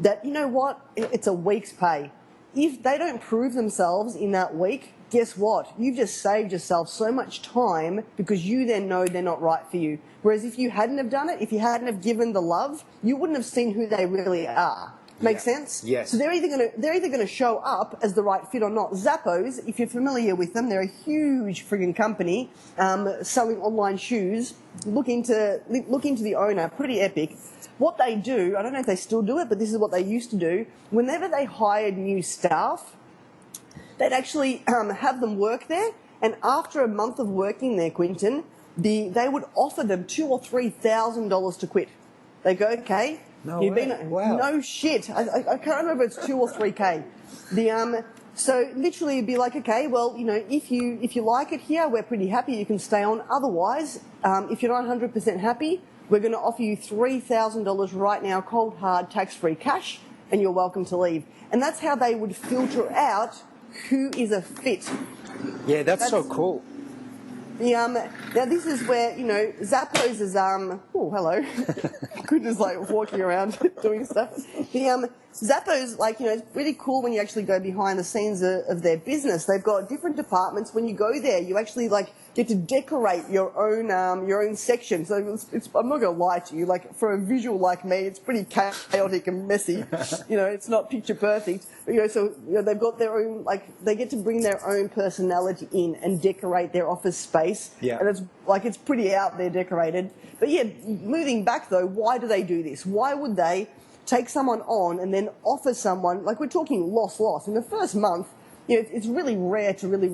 That, you know what? It's a week's pay. If they don't prove themselves in that week, guess what? You've just saved yourself so much time because you then know they're not right for you. Whereas if you hadn't have done it, if you hadn't have given the love, you wouldn't have seen who they really are. Make sense? Yes. So they're either going to show up as the right fit or not. Zappos, if you're familiar with them, they're a huge friggin' company selling online shoes. Look into the owner. Pretty epic. What they do, I don't know if they still do it, but this is what they used to do. Whenever they hired new staff, they'd actually have them work there, and after a month of working there, Quinton, they would offer them $2,000 or $3,000 to quit. They go, okay. Wow. No shit. I can't remember if it's 2 or 3K. So literally it'd be like, okay, well, you know, if you like it here, we're pretty happy. You can stay on. Otherwise, if you're not 100% happy, we're going to offer you $3,000 right now, cold hard, tax-free cash, and you're welcome to leave. And that's how they would filter out who is a fit. Yeah, that's so cool. Now this is where, you know, Zappos is oh, hello. Goodness, like walking around doing stuff. Zappos, like, you know, it's really cool when you actually go behind the scenes of their business. They've got different departments. When you go there, you actually like get to decorate your own section. So I'm not going to lie to you. Like, for a visual like me, it's pretty chaotic and messy. You know, it's not picture perfect. But, you know, so you know, they've got their own, like, they get to bring their own personality in and decorate their office space. Yeah. And it's pretty out there decorated. But yeah, moving back though, why do they do this? Why would they take someone on and then offer someone, like we're talking loss. In the first month, you know, it's really rare to really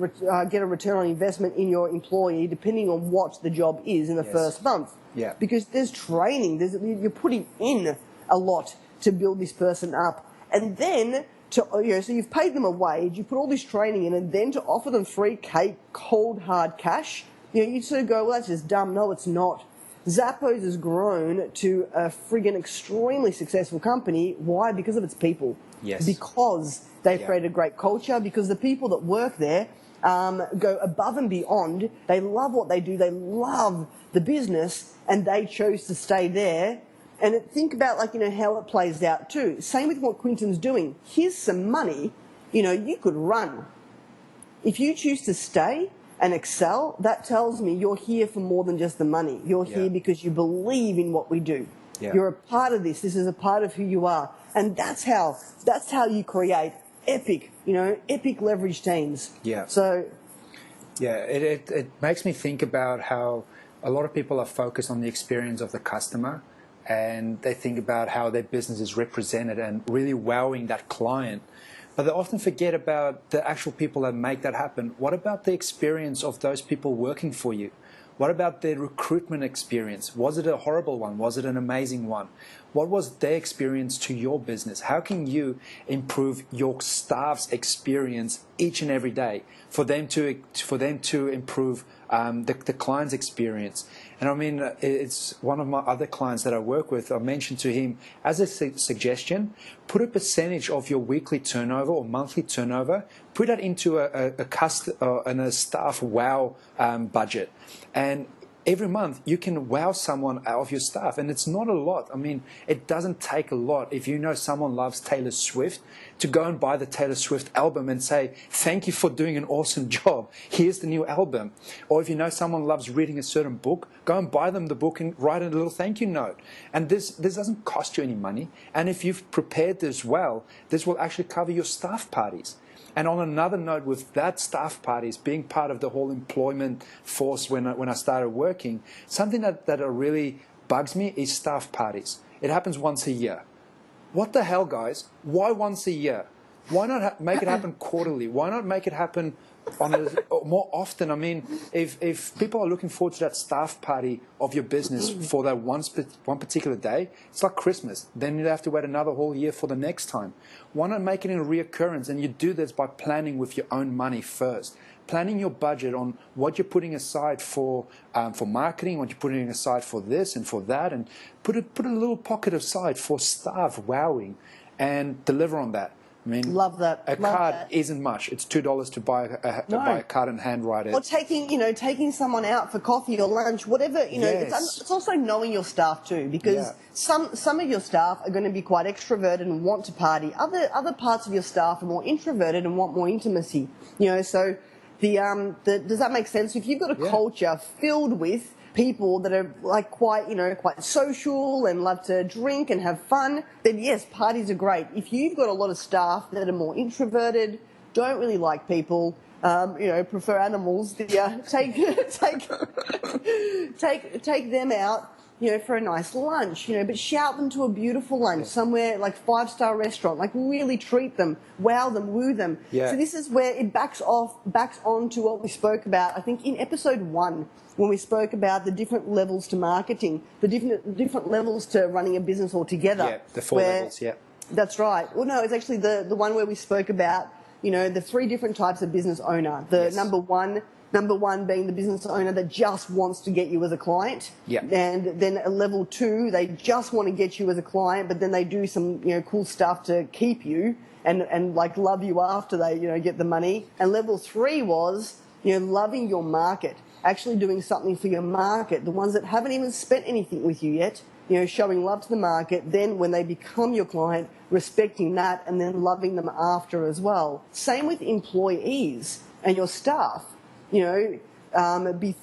get a return on investment in your employee, depending on what the job is in the first month. Yeah. Because there's training, you're putting in a lot to build this person up. And then, so you've paid them a wage, you put all this training in, and then to offer them free cold hard cash, you know, you sort of go, well, that's just dumb. No, it's not. Zappos has grown to a friggin' extremely successful company. Why? Because of its people. Yes. Because they've created a great culture, because the people that work there go above and beyond. They love what they do. They love the business, and they chose to stay there. And think about, like, you know, how it plays out too. Same with what Quinton's doing. Here's some money. You know, you could run. If you choose to stay and excel, that tells me you're here for more than just the money. You're here because you believe in what we do. Yeah. You're a part of this. This is a part of who you are. And that's how you create epic leverage teams. Yeah. So, yeah, it makes me think about how a lot of people are focused on the experience of the customer, and they think about how their business is represented and really wowing that client. But they often forget about the actual people that make that happen. What about the experience of those people working for you? What about their recruitment experience? Was it a horrible one? Was it an amazing one? What was their experience to your business? How can you improve your staff's experience each and every day for them to improve the client's experience? And I mean, it's one of my other clients that I work with. I mentioned to him, as a suggestion, put a percentage of your weekly turnover or monthly turnover, put that into a staff wow budget. And every month you can wow someone out of your staff, and it's not a lot. I mean, it doesn't take a lot. If you know someone loves Taylor Swift, to go and buy the Taylor Swift album and say, thank you for doing an awesome job, here's the new album. Or if you know someone loves reading a certain book, go and buy them the book and write a little thank you note. And this doesn't cost you any money. And if you've prepared this well, this will actually cover your staff parties. And on another note, with that staff parties being part of the whole employment force when I started working, something that really bugs me is staff parties. It happens once a year. What the hell, guys? Why once a year? Why not make it happen quarterly? Why not make it happen more often? I mean, if people are looking forward to that staff party of your business for that one particular day, it's like Christmas. Then you have to wait another whole year for the next time. Why not make it a reoccurrence? And you do this by planning with your own money first. Planning your budget on what you're putting aside for marketing, what you're putting aside for this and for that, and put a little pocket aside for staff wowing, and deliver on that. I mean, love that. A card isn't much. It's $2 to buy a card and handwrite it. Or taking someone out for coffee or lunch, whatever. Yes. It's also knowing your staff too, because some of your staff are going to be quite extroverted and want to party. Other parts of your staff are more introverted and want more intimacy. So does that make sense? If you've got a culture filled with people that are like quite social and love to drink and have fun, then yes, parties are great. If you've got a lot of staff that are more introverted, don't really like people, prefer animals, take them out, for a nice lunch, but shout them to a beautiful lunch somewhere like 5-star restaurant, like really treat them, wow them, woo them. Yeah. So this is where it backs on to what we spoke about, I think in episode 1, when we spoke about the different levels to marketing, the different levels to running a business altogether. Yeah, the 4 levels, yeah. That's right. Well, no, it's actually the one where we spoke about, the 3 different types of business owner. The number one being the business owner that just wants to get you as a client. Yeah. And then a level 2, they just want to get you as a client, but then they do some, cool stuff to keep you and like love you after they, get the money. And level 3 was, loving your market, actually doing something for your market, the ones that haven't even spent anything with you yet, showing love to the market, then when they become your client, respecting that and then loving them after as well. Same with employees and your staff. Be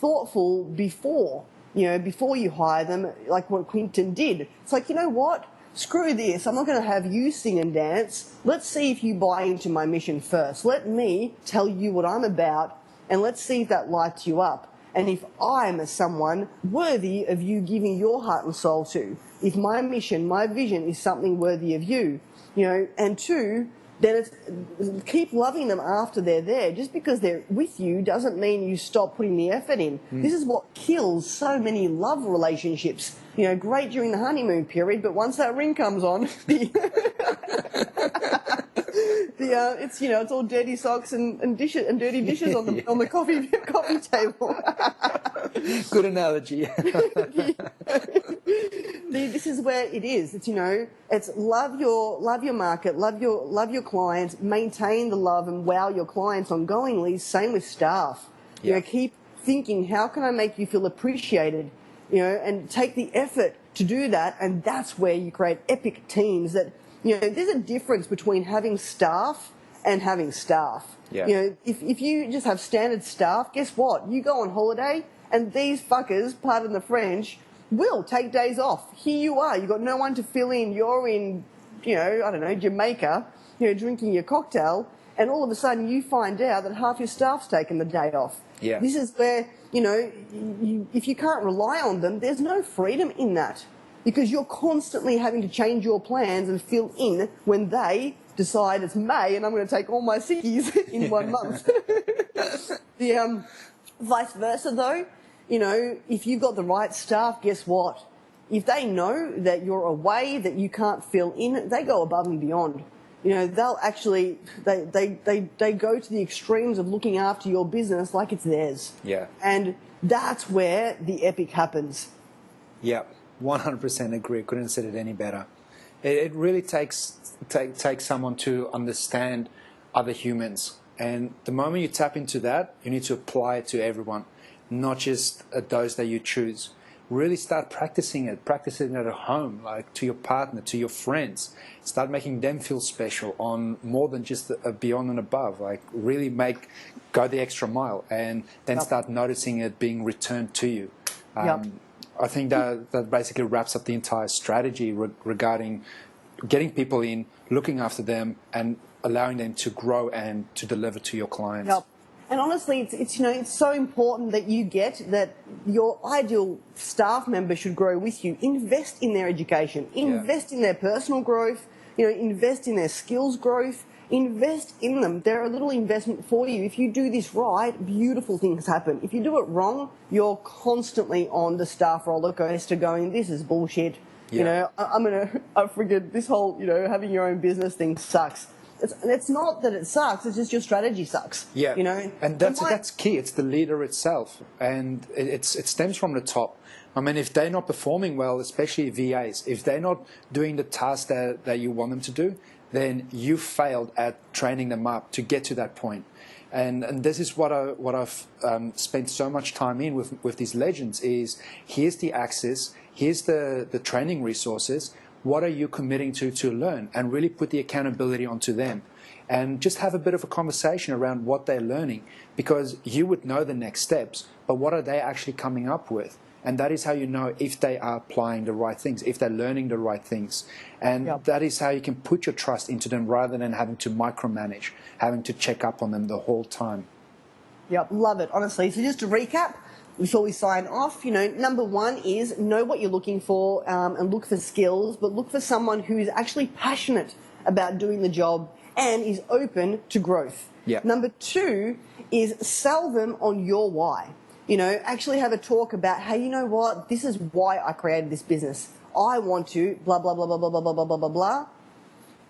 thoughtful before you hire them, like what Quinton did. It's like, what? Screw this. I'm not going to have you sing and dance. Let's see if you buy into my mission first. Let me tell you what I'm about, and let's see if that lights you up. And if I'm someone worthy of you giving your heart and soul to, if my mission, my vision is something worthy of you, and 2, then it's keep loving them after they're there. Just because they're with you doesn't mean you stop putting the effort in. This is what kills so many love relationships. Great during the honeymoon period, but once that ring comes on, it's all dirty socks and dishes and dirty dishes on the coffee table. Good analogy. This is where it is. It's it's love your market, love your clients, maintain the love and wow your clients ongoingly. Same with staff. Keep thinking, how can I make you feel appreciated? And take the effort to do that, and that's where you create epic teams that. There's a difference between having staff and having staff. Yeah. If you just have standard staff, guess what? You go on holiday and these fuckers, pardon the French, will take days off. Here you are, you've got no one to fill in. You're in, I don't know, Jamaica, drinking your cocktail, and all of a sudden you find out that half your staff's taken the day off. Yeah. This is where, if you can't rely on them, there's no freedom in that, because you're constantly having to change your plans and fill in when they decide it's May and I'm going to take all my sickies in 1 month. The vice versa, though, if you've got the right staff, guess what? If they know that you're away, that you can't fill in, they go above and beyond. They'll actually, they go to the extremes of looking after your business like it's theirs. Yeah. And that's where the epic happens. Yeah, 100% agree. Couldn't have said it any better. It really takes someone to understand other humans. And the moment you tap into that, you need to apply it to everyone, not just those that you choose. Really start practicing it at home, like to your partner, to your friends. Start making them feel special on more than just a beyond and above. Like really go the extra mile, and then start noticing it being returned to you. I think that basically wraps up the entire strategy regarding getting people in, looking after them, and allowing them to grow and to deliver to your clients. Yep. And honestly, it's so important that you get that your ideal staff member should grow with you. Invest in their education, invest in their personal growth, invest in their skills growth, invest in them. They're a little investment for you. If you do this right, beautiful things happen. If you do it wrong, you're constantly on the staff roller coaster going, this is bullshit. Yeah. I figured this whole, having your own business thing sucks. It's not that it sucks, it's just your strategy sucks. Yeah, and that's key. It's the leader itself, and it stems from the top. I mean, if they're not performing well, especially VAs, if they're not doing the task that you want them to do, then you failed at training them up to get to that point. And this is what I've spent so much time in with these legends is, here's the access, here's the training resources. What are you committing to learn, and really put the accountability onto them, and just have a bit of a conversation around what they're learning, because you would know the next steps, but what are they actually coming up with? And that is how you know if they are applying the right things, if they're learning the right things. And that is how you can put your trust into them rather than having to micromanage, having to check up on them the whole time. Yep, love it, honestly. So just to recap, before we sign off, number one is know what you're looking for and look for skills, but look for someone who is actually passionate about doing the job and is open to growth. Yep. Number two is sell them on your why. Actually have a talk about, hey, you know what, this is why I created this business. I want to blah, blah, blah, blah, blah, blah, blah, blah, blah, blah.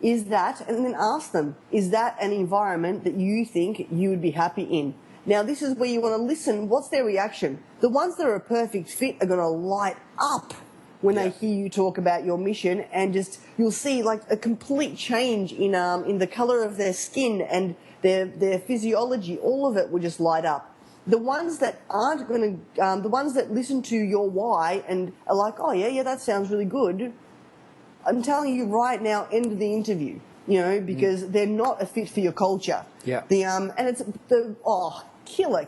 Is that, and then ask them, is that an environment that you think you would be happy in? Now, this is where you want to listen. What's their reaction? The ones that are a perfect fit are going to light up when they hear you talk about your mission, and just you'll see like a complete change in the color of their skin and their physiology. All of it will just light up. The ones that aren't going to, the ones that listen to your why and are like, oh yeah, that sounds really good. I'm telling you right now, end the interview. Because they're not a fit for your culture. Yeah. And it's killer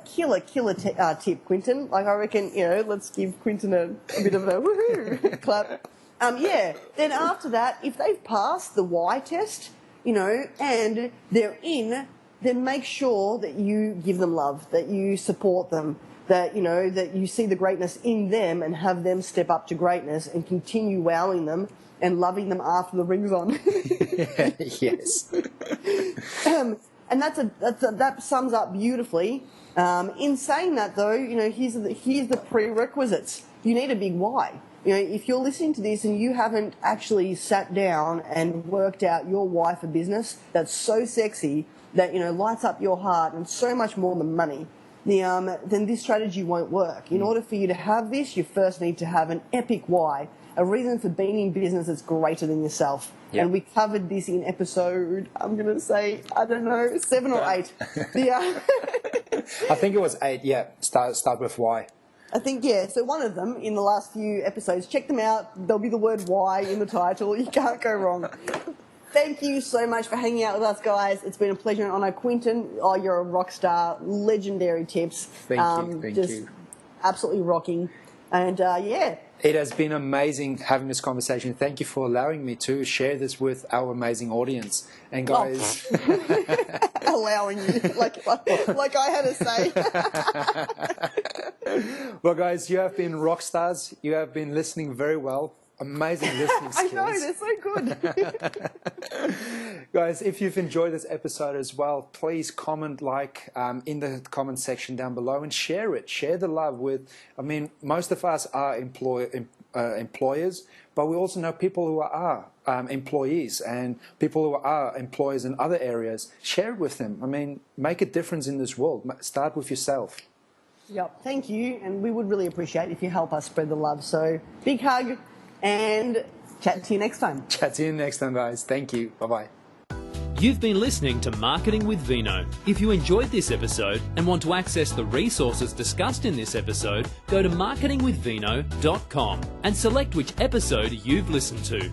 tip, Quinton. Like, I reckon, let's give Quinton a bit of a woohoo clap. Then after that, if they've passed the why test, and they're in, then make sure that you give them love, that you support them, that, that you see the greatness in them and have them step up to greatness and continue wowing them and loving them after the ring's on. Yes. And that sums up beautifully. In saying that, though, here's the prerequisites. You need a big why. If you're listening to this and you haven't actually sat down and worked out your why for business, that's so sexy that lights up your heart and so much more than money, then this strategy won't work. In order for you to have this, you first need to have an epic why. A reason for being in business that's greater than yourself. Yep. And we covered this in episode, I'm going to say, 7 or 8. I think it was 8, yeah. Start with why. I think, so one of them in the last few episodes. Check them out. There'll be the word why in the title. You can't go wrong. Thank you so much for hanging out with us, guys. It's been a pleasure and honour. Quinton, you're a rock star. Legendary tips. Thank you. Absolutely rocking. And, It has been amazing having this conversation. Thank you for allowing me to share this with our amazing audience. And guys, allowing you, like I had to say. Well, guys, you have been rock stars. You have been listening very well. Amazing listening skills. I know, they're so good. Guys, if you've enjoyed this episode as well, please comment, in the comment section down below, and share it. Share the love with, most of us are employers, but we also know people who are employees and people who are employers in other areas. Share it with them. Make a difference in this world. Start with yourself. Yep, thank you. And we would really appreciate if you help us spread the love. So big hug. And chat to you next time. Chat to you next time, guys. Thank you. Bye-bye. You've been listening to Marketing with Vino. If you enjoyed this episode and want to access the resources discussed in this episode, go to marketingwithvino.com and select which episode you've listened to.